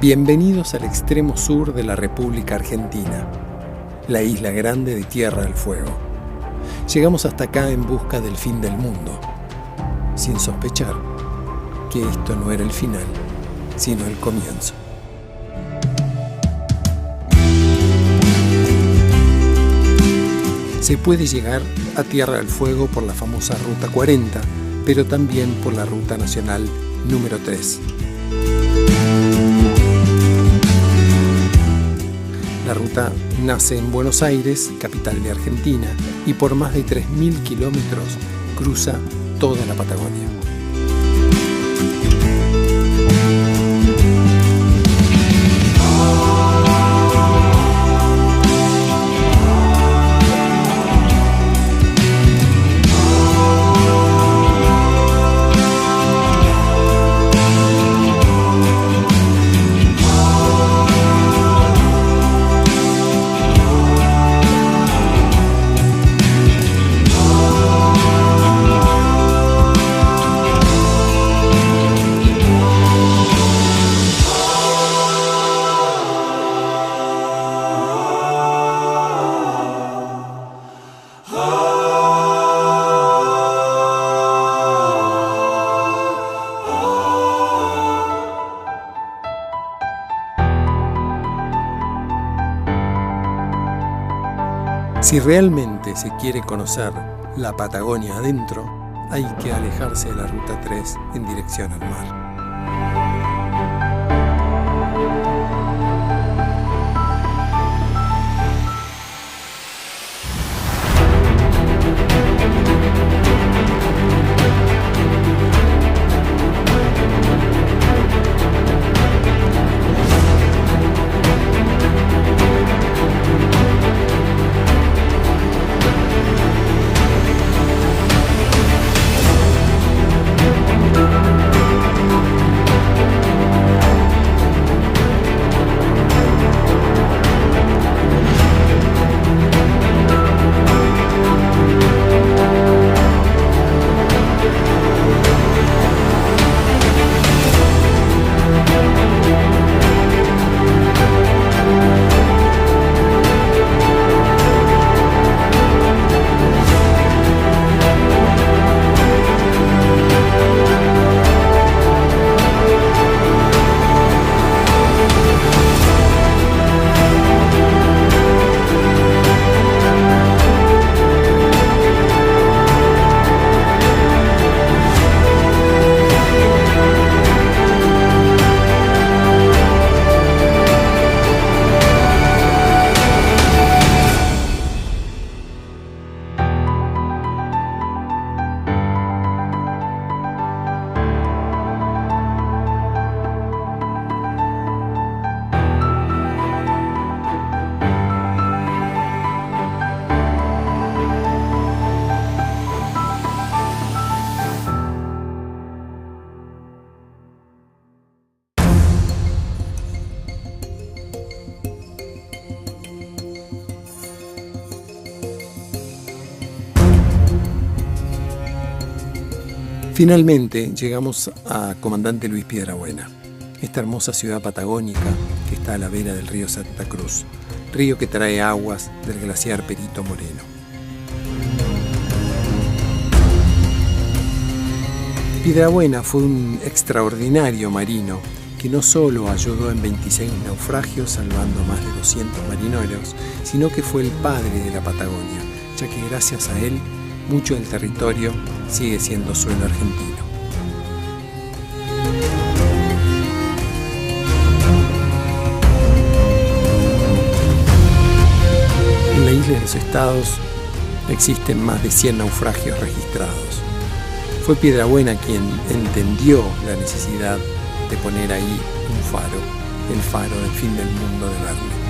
Bienvenidos al extremo sur de la República Argentina, la isla grande de Tierra del Fuego. Llegamos hasta acá en busca del fin del mundo, sin sospechar que esto no era el final, sino el comienzo. Se puede llegar a Tierra del Fuego por la famosa Ruta 40, pero también por la Ruta Nacional número 3. La ruta nace en Buenos Aires, capital de Argentina, y por más de 3.000 kilómetros cruza toda la Patagonia. Si realmente se quiere conocer la Patagonia adentro, hay que alejarse de la Ruta 3 en dirección al mar. Finalmente llegamos a Comandante Luis Piedrabuena, esta hermosa ciudad patagónica que está a la vera del río Santa Cruz, río que trae aguas del glaciar Perito Moreno. Piedrabuena fue un extraordinario marino que no solo ayudó en 26 naufragios salvando más de 200 marineros, sino que fue el padre de la Patagonia, ya que gracias a él mucho del territorio sigue siendo suelo argentino. En la isla de los Estados existen más de 100 naufragios registrados. Fue Piedrabuena quien entendió la necesidad de poner ahí un faro, el faro del fin del mundo de Verne.